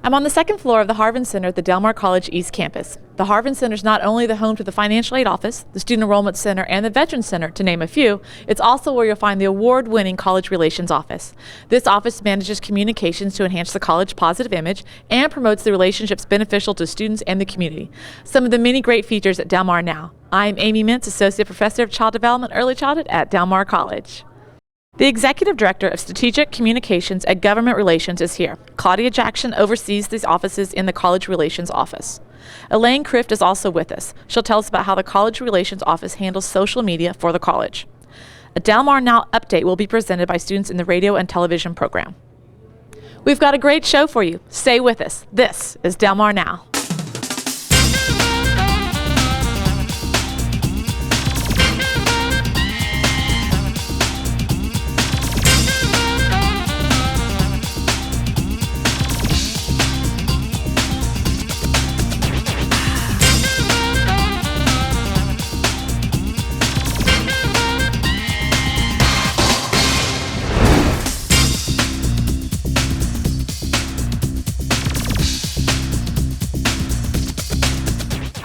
I'm on the second floor of the Harvin Center at the Del Mar College East Campus. The Harvin Center is not only the home to the Financial Aid Office, the Student Enrollment Center, and the Veterans Center, to name a few, it's also where you'll find the award-winning College Relations Office. This office manages communications to enhance the college positive image and promotes the relationships beneficial to students and the community. Some of the many great features at Del Mar now. I'm Amy Mintz, Associate Professor of Child Development Early Childhood at Del Mar College. The Executive Director of Strategic Communications and Government Relations is here. Claudia Jackson oversees these offices in the College Relations Office. Elaine Krift is also with us. She'll tell us about how the College Relations Office handles social media for the college. A Del Mar Now update will be presented by students in the radio and television program. We've got a great show for you. Stay with us. This is Del Mar Now.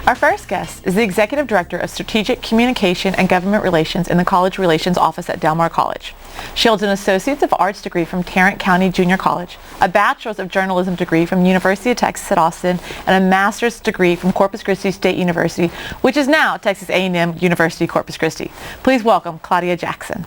Our first guest is the Executive Director of Strategic Communication and Government Relations in the College Relations Office at Del Mar College. She holds an Associates of Arts degree from Tarrant County Junior College, a Bachelor's of Journalism degree from University of Texas at Austin, and a Master's degree from Corpus Christi State University, which is now Texas A&M University Corpus Christi. Please welcome Claudia Jackson.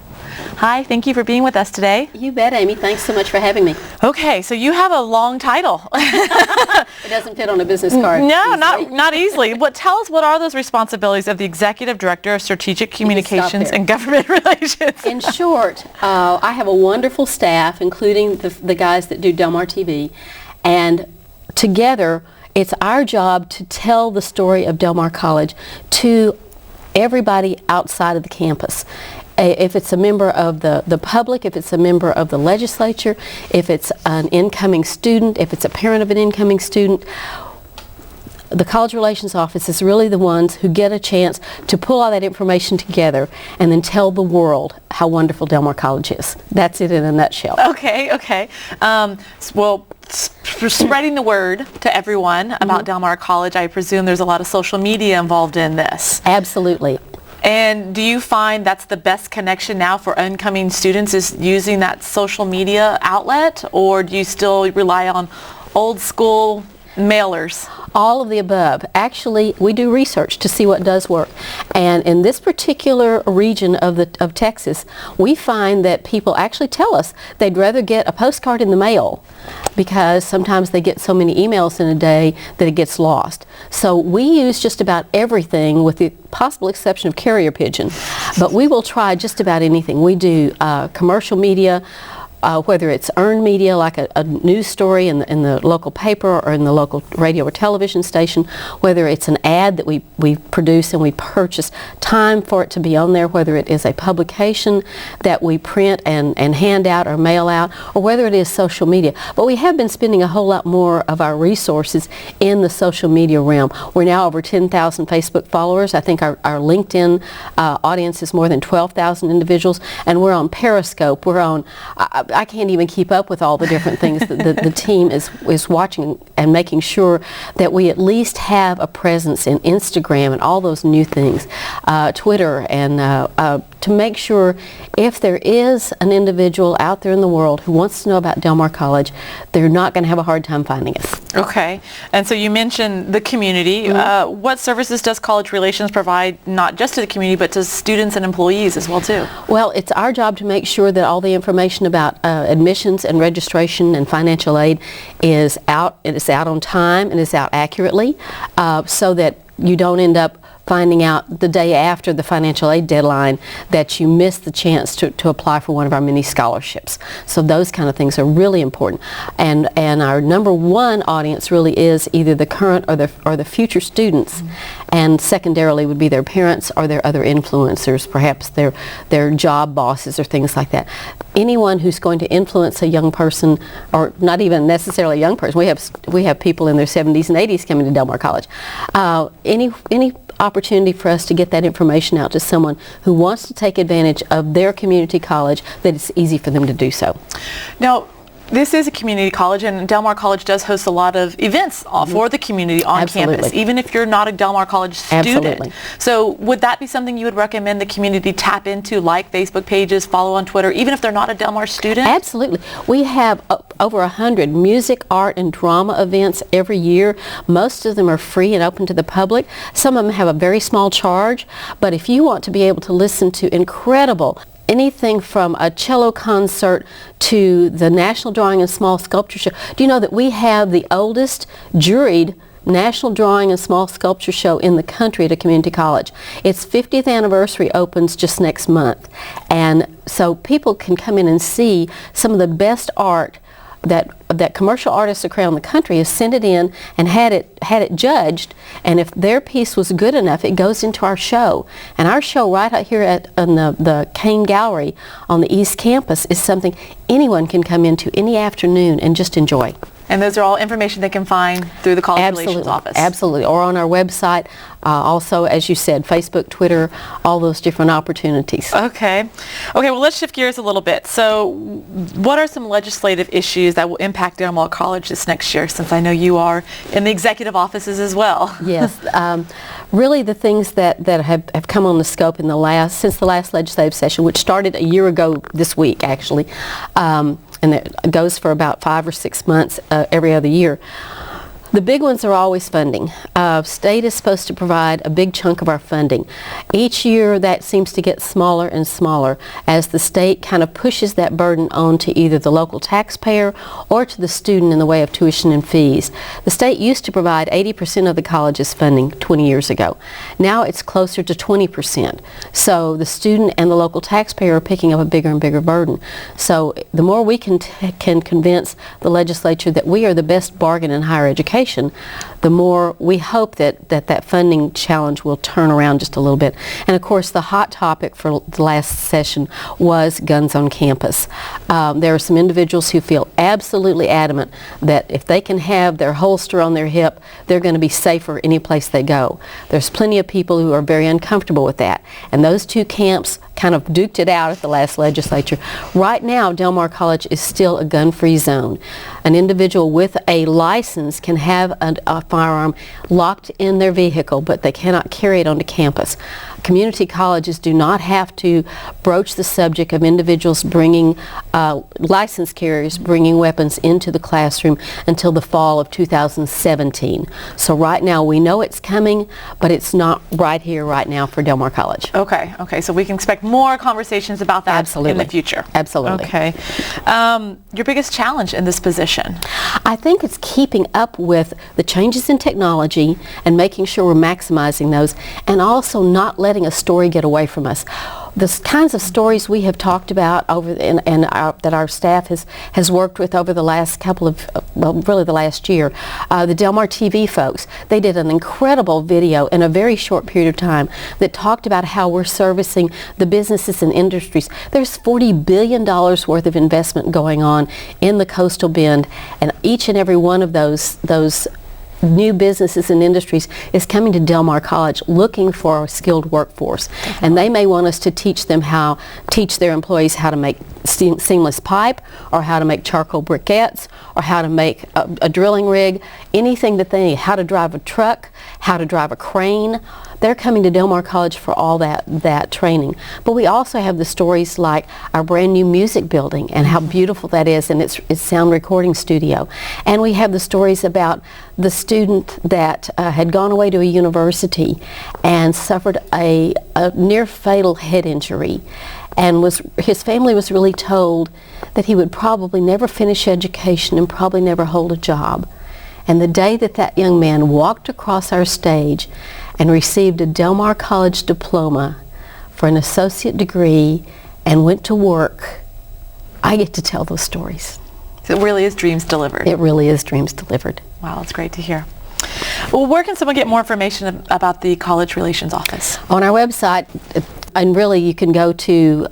Hi, thank you for being with us today. You bet, Amy. Thanks so much for having me. Okay, so you have a long title. It doesn't fit on a business card. No, not easily. Tell us, what are those responsibilities of the Executive Director of Strategic Communications and Government Relations? In short, I have a wonderful staff, including the guys that do Del Mar TV, and together it's our job to tell the story of Del Mar College to everybody outside of the campus. If it's a member of the public, if it's a member of the legislature, if it's an incoming student, if it's a parent of an incoming student, the College Relations Office is really the ones who get a chance to pull all that information together and then tell the world how wonderful Del Mar College is. That's it in a nutshell. Okay. Well, spreading the word to everyone about Del Mar College, I presume there's a lot of social media involved in this. Absolutely. And do you find that's the best connection now for incoming students, is using that social media outlet, or do you still rely on old school mailers? All of the above. Actually, we do research to see what does work. And in this particular region of Texas, we find that people actually tell us they'd rather get a postcard in the mail, because sometimes they get so many emails in a day that it gets lost. So we use just about everything, with the possible exception of carrier pigeon. But we will try just about anything. We do commercial media, whether it's earned media like a news story in the local paper or in the local radio or television station, whether it's an ad that we produce and we purchase time for it to be on there, whether it is a publication that we print and hand out or mail out, or whether it is social media. But we have been spending a whole lot more of our resources in the social media realm. We're now over 10,000 Facebook followers. I think our LinkedIn audience is more than 12,000 individuals, and we're on Periscope. We're on I can't even keep up with all the different things that the team is watching and making sure that we at least have a presence in Instagram and all those new things, Twitter, and to make sure if there is an individual out there in the world who wants to know about Del Mar College, they're not going to have a hard time finding us. Okay. And so you mentioned the community. What services does College Relations provide, not just to the community, but to students and employees as well, too? Well, it's our job to make sure that all the information about admissions and registration and financial aid is out. It is out on time and is out accurately, so that you don't end up finding out the day after the financial aid deadline that you missed the chance to apply for one of our many scholarships. So those kind of things are really important. And our number one audience really is either the current or the future students, and secondarily would be their parents or their other influencers, perhaps their job bosses or things like that. Anyone who's going to influence a young person, or not even necessarily a young person. We have people in their 70s and 80s coming to Del Mar College. Any opportunity for us to get that information out to someone who wants to take advantage of their community college, that it's easy for them to do so. Now, This is a community college, and Del Mar College does host a lot of events for the community on campus, even if you're not a Del Mar College student. Absolutely. So would that be something you would recommend the community tap into, like Facebook pages, follow on Twitter, even if they're not a Del Mar student? Absolutely. We have over 100 music, art, and drama events every year. Most of them are free and open to the public. Some of them have a very small charge, but if you want to be able to listen to incredible anything from a cello concert to the National Drawing and Small Sculpture Show. Do you know that we have the oldest juried National Drawing and Small Sculpture Show in the country at a community college? Its 50th anniversary opens just next month. And so people can come in and see some of the best art that commercial artists around the country have sent it in and had it judged, and if their piece was good enough, it goes into our show. And our show right out here in the Kane Gallery on the East Campus is something anyone can come into any afternoon and just enjoy. And those are all information they can find through the College Relations Office. Absolutely, or on our website. Also, as you said, Facebook, Twitter, all those different opportunities. Okay, well, let's shift gears a little bit. So what are some legislative issues that will impact Del Mar College this next year, since I know you are in the executive offices as well? Yes, really the things that have come on the scope in since the last legislative session, which started a year ago this week, actually, and it goes for about 5 or 6 months every other year. The big ones are always funding. State is supposed to provide a big chunk of our funding. Each year that seems to get smaller and smaller as the state kind of pushes that burden on to either the local taxpayer or to the student in the way of tuition and fees. The state used to provide 80% of the college's funding 20 years ago. Now it's closer to 20%. So the student and the local taxpayer are picking up a bigger and bigger burden. So the more we can convince the legislature that we are the best bargain in higher education, the more we hope that funding challenge will turn around just a little bit. And of course, the hot topic for the last session was guns on campus. There are some individuals who feel absolutely adamant that if they can have their holster on their hip, they're going to be safer any place they go. There's plenty of people who are very uncomfortable with that. And those two camps kind of duked it out at the last legislature. Right now, Del Mar College is still a gun-free zone. An individual with a license can have a firearm locked in their vehicle, but they cannot carry it onto campus. Community colleges do not have to broach the subject of individuals bringing, license carriers bringing weapons into the classroom until the fall of 2017. So right now we know it's coming, but it's not right here, right now for Del Mar College. Okay, so we can expect more conversations about that in the future. Absolutely. Okay. Your biggest challenge in this position? I think it's keeping up with the changes in technology and making sure we're maximizing those, and also not letting a story get away from us. The kinds of stories we have talked about that our staff has worked with over the last couple of, really the last year. The Del Mar TV folks, they did an incredible video in a very short period of time that talked about how we're servicing the businesses and industries. There's $40 billion worth of investment going on in the coastal bend, and each and every one of those new businesses and industries is coming to Del Mar College looking for a skilled workforce. And they may want us to teach their employees how to make seamless pipe, or how to make charcoal briquettes, or how to make a drilling rig, anything that they need, how to drive a truck, how to drive a crane. They're coming to Del Mar College for all that training. But we also have the stories like our brand new music building and how beautiful that is, and its sound recording studio. And we have the stories about the student that had gone away to a university and suffered a near fatal head injury, and his family was really told that he would probably never finish education and probably never hold a job. And the day that young man walked across our stage and received a Del Mar College diploma for an associate degree and went to work, I get to tell those stories. So it really is dreams delivered. It really is dreams delivered. Wow, that's great to hear. Well, where can someone get more information about the College Relations Office? On our website, and really you can go to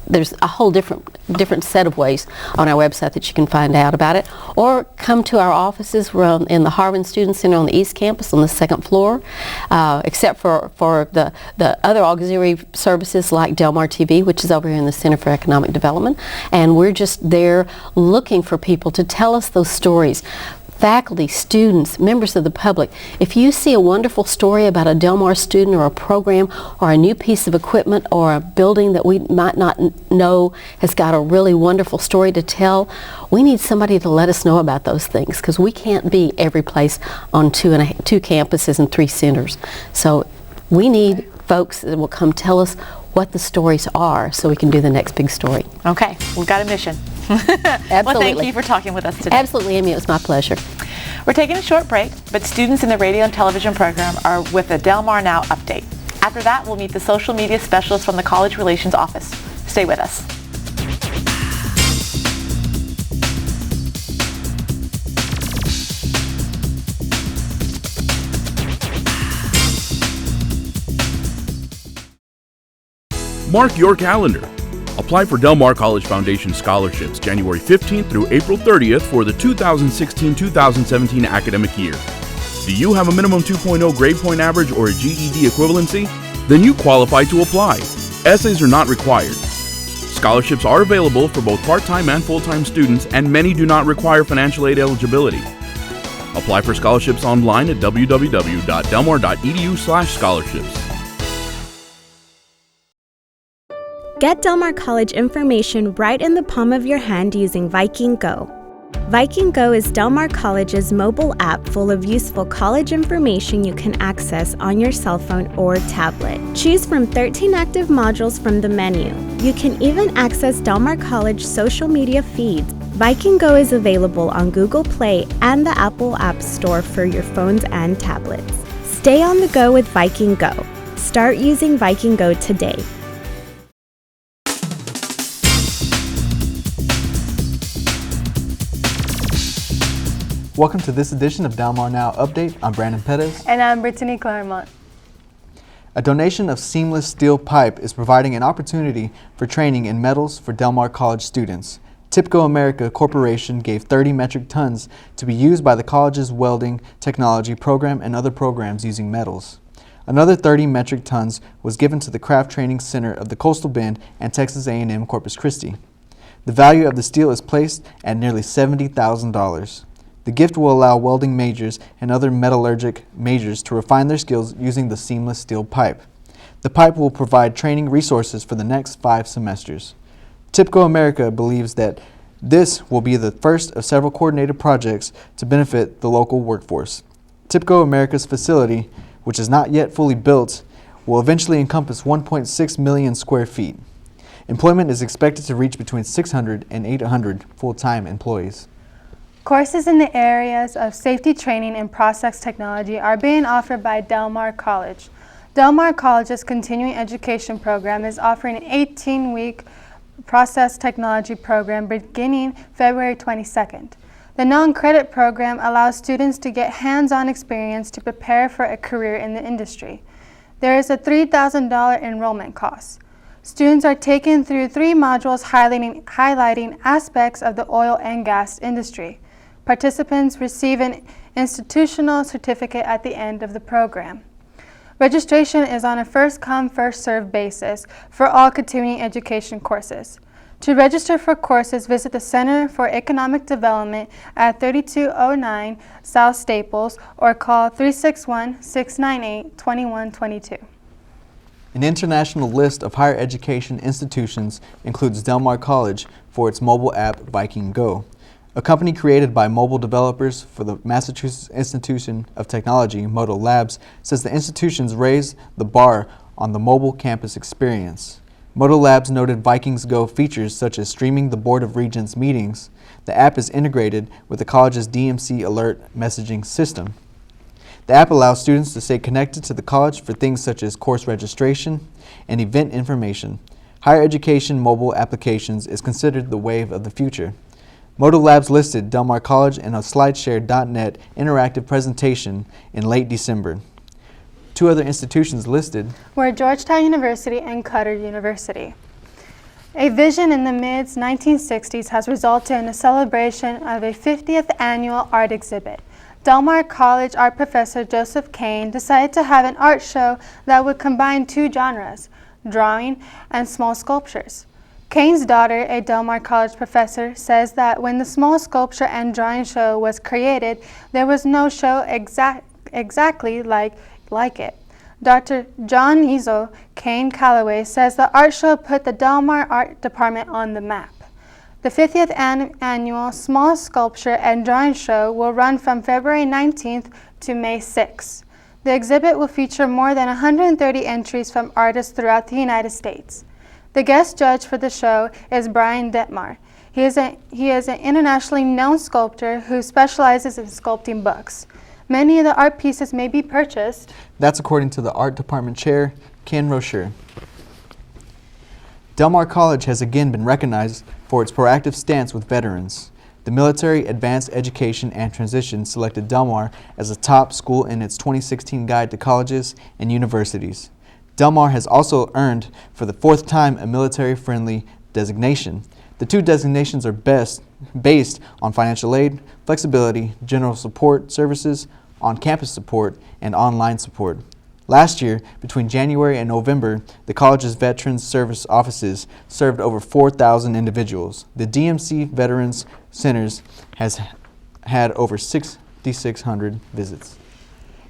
there's a whole different set of ways on our website that you can find out about it. Or come to our offices. We're in the Harvin Student Center on the East Campus on the 2nd floor, except for the other auxiliary services like Delmar-TV, which is over here in the Center for Economic Development. And we're just there looking for people to tell us those stories. Faculty, students, members of the public, if you see a wonderful story about a Delmar student or a program or a new piece of equipment or a building that we might not know has got a really wonderful story to tell, we need somebody to let us know about those things, because we can't be every place on two campuses and 3 centers. So we need folks that will come tell us what the stories are so we can do the next big story. Okay, we've got a mission. Absolutely. Well, thank you for talking with us today. Absolutely, Amy. It was my pleasure. We're taking a short break, but students in the radio and television program are with a Delmar Now update. After that, we'll meet the social media specialist from the College Relations Office. Stay with us. Mark your calendar. Apply for Delmar College Foundation scholarships January 15th through April 30th for the 2016-2017 academic year. Do you have a minimum 2.0 grade point average or a GED equivalency? Then you qualify to apply. Essays are not required. Scholarships are available for both part-time and full-time students, and many do not require financial aid eligibility. Apply for scholarships online at www.delmar.edu/scholarships. Get Delmar College information right in the palm of your hand using Viking Go. Viking Go is Delmar College's mobile app full of useful college information you can access on your cell phone or tablet. Choose from 13 active modules from the menu. You can even access Delmar College social media feeds. Viking Go is available on Google Play and the Apple App Store for your phones and tablets. Stay on the go with Viking Go. Start using Viking Go today. Welcome to this edition of Delmar Now Update. I'm Brandon Pettis. And I'm Brittany Claremont. A donation of seamless steel pipe is providing an opportunity for training in metals for Delmar College students. TIPCO America Corporation gave 30 metric tons to be used by the college's welding technology program and other programs using metals. Another 30 metric tons was given to the Craft Training Center of the Coastal Bend and Texas A&M Corpus Christi. The value of the steel is placed at nearly $70,000. The gift will allow welding majors and other metallurgic majors to refine their skills using the seamless steel pipe. The pipe will provide training resources for the next 5 semesters. TIPCO America believes that this will be the first of several coordinated projects to benefit the local workforce. TIPCO America's facility, which is not yet fully built, will eventually encompass 1.6 million square feet. Employment is expected to reach between 600 and 800 full-time employees. Courses in the areas of safety training and process technology are being offered by Delmar College. Delmar College's continuing education program is offering an 18-week process technology program beginning February 22nd. The non-credit program allows students to get hands-on experience to prepare for a career in the industry. There is a $3,000 enrollment cost. Students are taken through 3 modules highlighting aspects of the oil and gas industry. Participants receive an institutional certificate at the end of the program. Registration is on a first-come, first-served basis for all continuing education courses. To register for courses, visit the Center for Economic Development at 3209 South Staples or call 361-698-2122. An international list of higher education institutions includes Delmar College for its mobile app Viking Go. A company created by mobile developers for the Massachusetts Institute of Technology, Moto Labs, says the institutions raise the bar on the mobile campus experience. Moto Labs noted Vikings Go features such as streaming the Board of Regents meetings. The app is integrated with the college's DMC alert messaging system. The app allows students to stay connected to the college for things such as course registration and event information. Higher education mobile applications is considered the wave of the future. Moto Labs listed Delmar College in a SlideShare.net interactive presentation in late December. 2 other institutions listed were Georgetown University and Qatar University. A vision in the mid-1960s has resulted in a celebration of a 50th annual art exhibit. Del Mar College art professor Joseph Kane decided to have an art show that would combine two genres, drawing and small sculptures. Kane's daughter, a Del Mar College professor, says that when the small sculpture and drawing show was created, there was no show exactly like it. Dr. John Izzo, Kane Calloway, says the art show put the Del Mar Art Department on the map. The 50th annual Small Sculpture and Drawing Show will run from February 19th to May 6th. The exhibit will feature more than 130 entries from artists throughout the United States. The guest judge for the show is Brian Detmar. He is an internationally known sculptor who specializes in sculpting books. Many of the art pieces may be purchased. That's according to the art department chair, Ken Rocher. Del Mar College has again been recognized for its proactive stance with veterans. The Military Advanced Education and Transition selected Del Mar as a top school in its 2016 Guide to Colleges and Universities. Del Mar has also earned for the fourth time a military-friendly designation. The two designations are based on financial aid, flexibility, general support services, on-campus support, and online support. Last year, between January and November, the college's Veterans Service offices served over 4,000 individuals. The DMC Veterans Centers has had over 6,600 visits.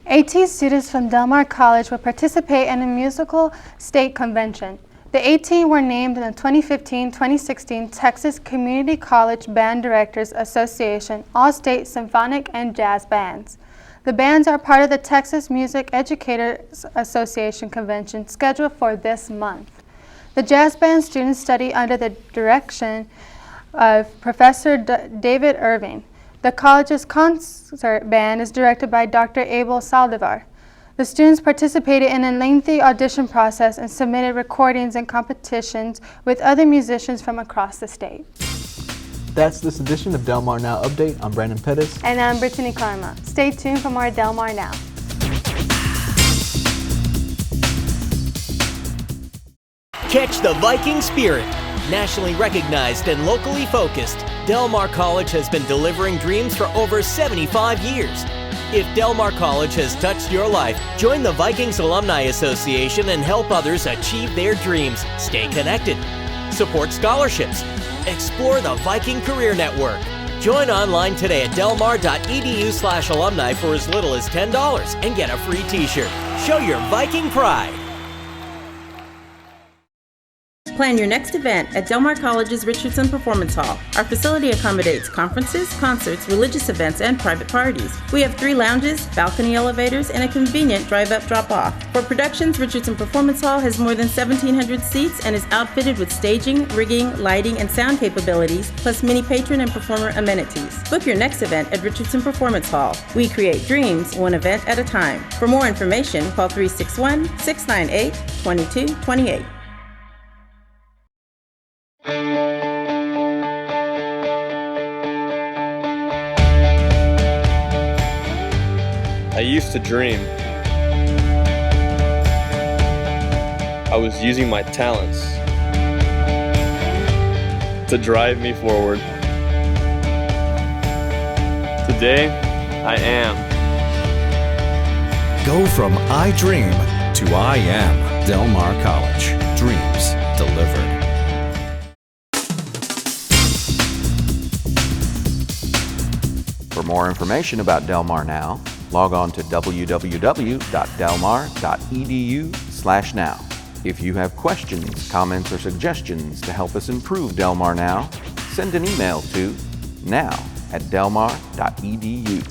18 students from Del Mar College will participate in a musical state convention. The 18 were named in the 2015-2016 Texas Community College Band Directors Association All-State Symphonic and Jazz Bands. The bands are part of the Texas Music Educators Association convention scheduled for this month. The jazz band students study under the direction of Professor David Irving. The college's concert band is directed by Dr. Abel Saldivar. The students participated in a lengthy audition process and submitted recordings and competitions with other musicians from across the state. That's this edition of Del Mar Now Update. I'm Brandon Pettis. And I'm Brittany Karma. Stay tuned for more Del Mar Now. Catch the Viking spirit. Nationally recognized and locally focused, Del Mar College has been delivering dreams for over 75 years. If Del Mar College has touched your life, join the Vikings Alumni Association and help others achieve their dreams. Stay connected. Support scholarships. Explore the Viking Career Network. Join online today at delmar.edu/alumni for as little as $10 and get a free t-shirt. Show your Viking pride. Plan your next event at Del Mar College's Richardson Performance Hall. Our facility accommodates conferences, concerts, religious events, and private parties. We have 3 lounges, balcony elevators, and a convenient drive-up drop-off. For productions, Richardson Performance Hall has more than 1,700 seats and is outfitted with staging, rigging, lighting, and sound capabilities, plus many patron and performer amenities. Book your next event at Richardson Performance Hall. We create dreams, one event at a time. For more information, call 361-698-2228. I used to dream. I was using my talents to drive me forward. Today, I am. Go from I dream to I am. Del Mar College. Dreams delivered. For more information about Del Mar Now, log on to www.delmar.edu/now. If you have questions, comments, or suggestions to help us improve Del Mar Now, send an email to now@delmar.edu.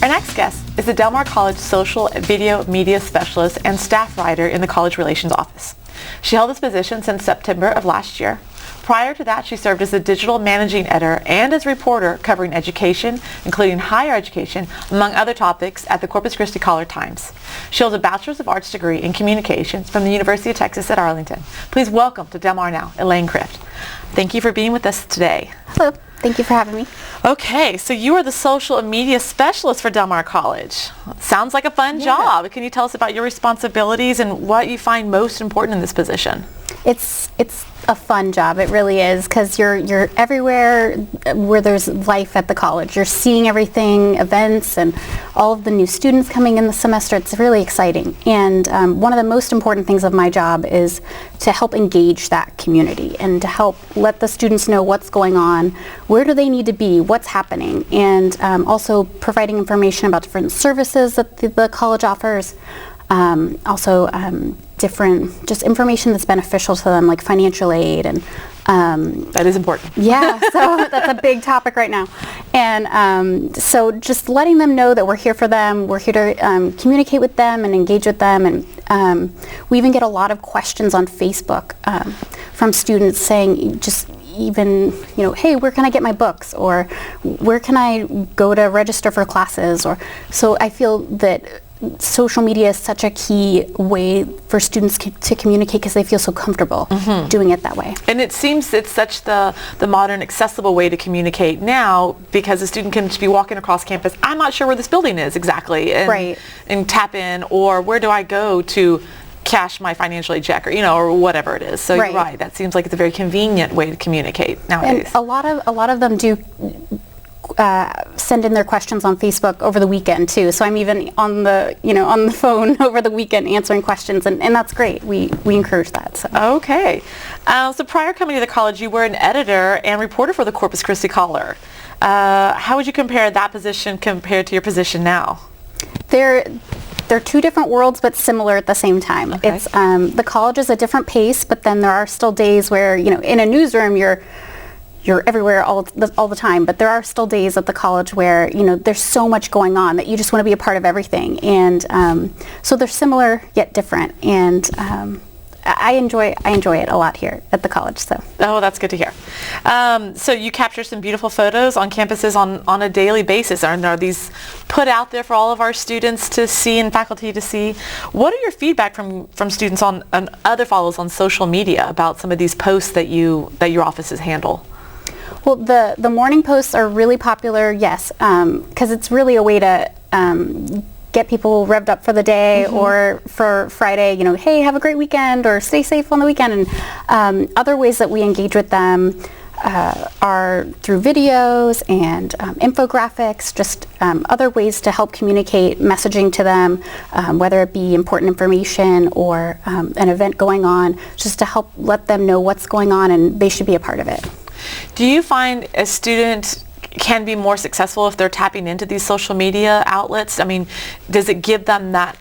Our next guest is the Del Mar College Social Video Media Specialist and staff writer in the College Relations Office. She held this position since September of last year. Prior to that, she served as the digital managing editor and as a reporter covering education, including higher education, among other topics at the Corpus Christi Caller-Times. She holds a Bachelor's of Arts degree in Communications from the University of Texas at Arlington. Please welcome to Del Mar Now, Elaine Krift. Thank you for being with us today. Hello. Thank you for having me. Okay, so you are the social media specialist for Del Mar College. Sounds like a fun job. Can you tell us about your responsibilities and what you find most important in this position? It's a fun job. It really is, because you're everywhere where there's life at the college. You're seeing everything, events, and all of the new students coming in the semester. It's really exciting. And one of the most important things of my job is to help engage that community and to help let the students know what's going on, where do they need to be, what's happening, and also providing information about different services that the college offers. Different just information that's beneficial to them, like financial aid, and that is important. Yeah, so that's a big topic right now. And so just letting them know that we're here for them, we're here to communicate with them and engage with them. And we even get a lot of questions on Facebook from students saying, just even, hey, where can I get my books, or where can I go to register for classes? Or so I feel that social media is such a key way for students to communicate, because they feel so comfortable doing it that way. And it seems it's such the modern, accessible way to communicate now, because a student can just be walking across campus, I'm not sure where this building is exactly, and tap in, or where do I go to cash my financial aid check, or whatever it is. So you're right, that seems like it's a very convenient way to communicate nowadays. And a lot of them do send in their questions on Facebook over the weekend too. So I'm even on the phone over the weekend answering questions, and that's great. We encourage that. So. Okay. So prior coming to the college, you were an editor and reporter for the Corpus Christi Caller. How would you compare that position compared to your position now? They're two different worlds, but similar at the same time. Okay. It's the college is a different pace, but then there are still days where in a newsroom you're everywhere all the time, but there are still days at the college where there's so much going on that you just want to be a part of everything, and so they're similar yet different, and I enjoy it a lot here at the college. So. Oh, that's good to hear. So you capture some beautiful photos on campuses on a daily basis. Are these put out there for all of our students to see and faculty to see? What are your feedback from students on other follows on social media about some of these posts that your offices handle? Well, the morning posts are really popular, yes, because it's really a way to get people revved up for the day, or for Friday, hey, have a great weekend, or stay safe on the weekend. And other ways that we engage with them are through videos and infographics, just other ways to help communicate messaging to them, whether it be important information or an event going on, just to help let them know what's going on and they should be a part of it. Do you find a student can be more successful if they're tapping into these social media outlets? I mean, does it give them that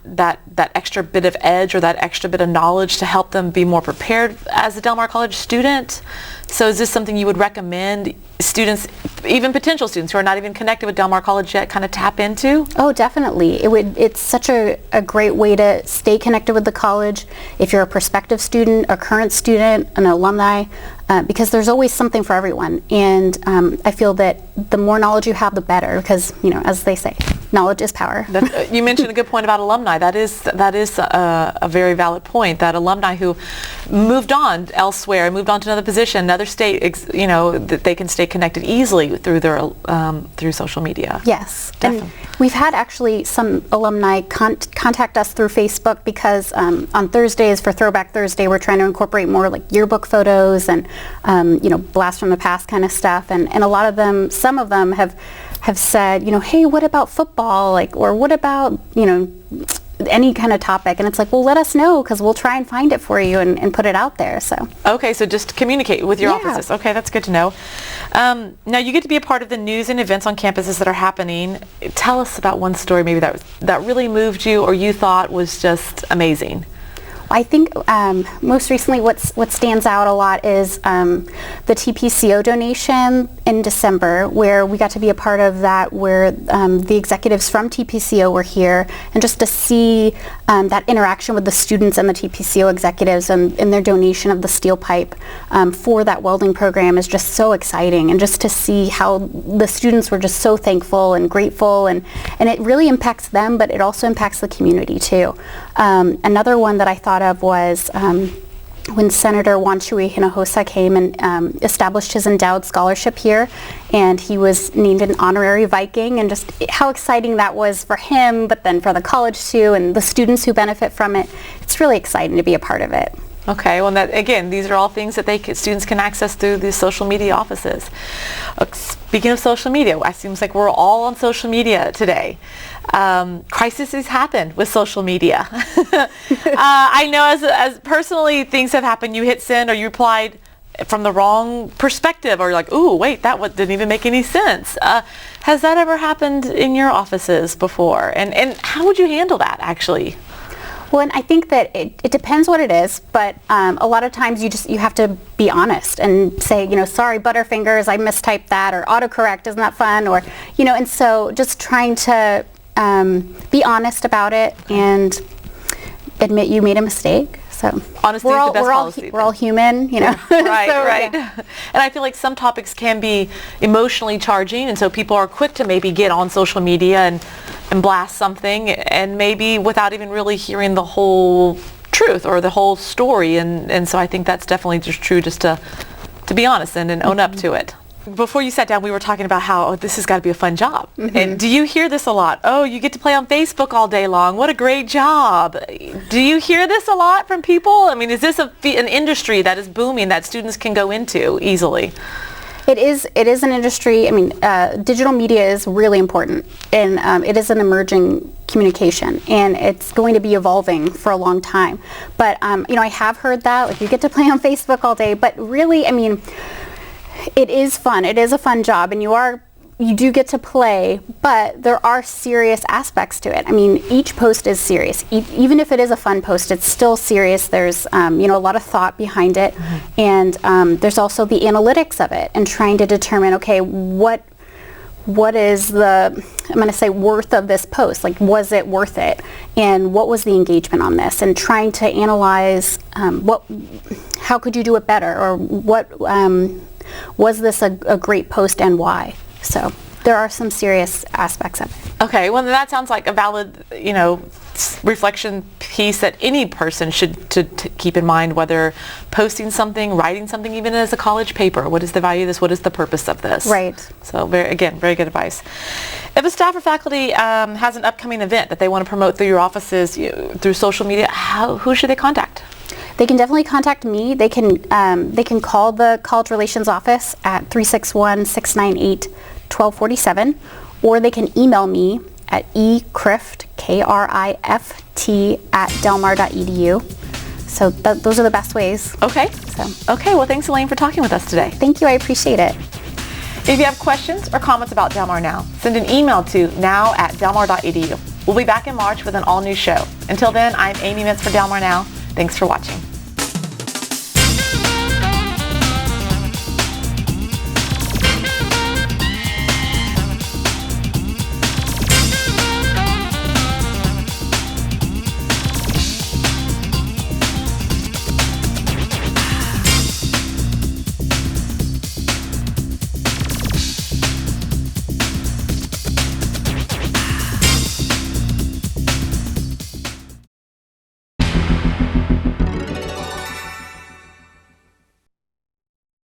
extra bit of edge or that extra bit of knowledge to help them be more prepared as a Del Mar College student? So is this something you would recommend students, even potential students who are not even connected with Del Mar College yet, kind of tap into? Oh, definitely. It's such a great way to stay connected with the college if you're a prospective student, a current student, an alumni, because there's always something for everyone. And I feel that the more knowledge you have, the better, because, as they say, knowledge is power. You mentioned a good point about alumni. That is a very valid point, that alumni who moved on elsewhere, moved on to another position, another state, that they can stay connected easily through their through social media. Yes, definitely. And we've had actually some alumni contact us through Facebook, because on Thursdays for Throwback Thursday, we're trying to incorporate more like yearbook photos and blast from the past kind of stuff, and a lot of them, some of them have said, hey, what about football, or what about any kind of topic, and it's like, well, let us know, because we'll try and find it for you and put it out there. So okay, so just communicate with your offices. Okay, that's good to know. Now you get to be a part of the news and events on campuses that are happening. Tell us about one story maybe that really moved you, or you thought was just amazing. I think most recently what stands out a lot is the TPCO donation in December, where we got to be a part of that, where the executives from TPCO were here, and just to see that interaction with the students and the TPCO executives and their donation of the steel pipe for that welding program is just so exciting, and just to see how the students were just so thankful and grateful, and it really impacts them, but it also impacts the community too. Another one that I thought of was when Senator Wanchui Hinojosa came and established his endowed scholarship here, and he was named an honorary Viking, and just how exciting that was for him, but then for the college too, and the students who benefit from it. It's really exciting to be a part of it. Okay, well, that, again, these are all things that students can access through the social media offices. Speaking of social media, it seems like we're all on social media today. Crises happen with social media. I know as personally things have happened, you hit send or you replied from the wrong perspective, or you're like, ooh, wait, that didn't even make any sense. Has that ever happened in your offices before? And how would you handle that, actually? Well, and I think that it depends what it is, but a lot of times you have to be honest and say, sorry, Butterfingers, I mistyped that, or autocorrect, isn't that fun? Or, and so just trying to be honest about it and admit you made a mistake. So honesty is the best policy. We're all human, Right, so, right. Yeah. And I feel like some topics can be emotionally charging, and so people are quick to maybe get on social media and blast something, and maybe without even really hearing the whole truth or the whole story. And so I think that's definitely just true, just to be honest and own up to it. Before you sat down, we were talking about how this has got to be a fun job. And do you hear this a lot? Oh, you get to play on Facebook all day long. What a great job. Do you hear this a lot from people? I mean, is this an industry that is booming that students can go into easily? It is an industry. I mean, digital media is really important, and it is an emerging communication, and it's going to be evolving for a long time. But I have heard that, like, you get to play on Facebook all day, but really, I mean, it is fun. It is a fun job, and you do get to play, but there are serious aspects to it. I mean, each post is serious. Even if it is a fun post, it's still serious. There's a lot of thought behind it, and there's also the analytics of it, and trying to determine, okay, what is the, I'm going to say, worth of this post? Like, was it worth it? And what was the engagement on this? And trying to analyze how could you do it better, or what was this a great post and why? So there are some serious aspects of it. Okay, well, that sounds like a valid, reflection piece that any person should to keep in mind, whether posting something, writing something, even as a college paper. What is the value of this? What is the purpose of this? Right. So, very good advice. If a staff or faculty has an upcoming event that they want to promote through your offices, through social media, who should they contact? They can definitely contact me. They can call the College Relations Office at 361-698-1247, or they can email me at ekrift, Krift, @delmar.edu. So those are the best ways. Okay. Okay, well, thanks, Elaine, for talking with us today. Thank you, I appreciate it. If you have questions or comments about Del Mar Now, send an email to now@delmar.edu. We'll be back in March with an all-new show. Until then, I'm Amy Mintz for Del Mar Now. Thanks for watching.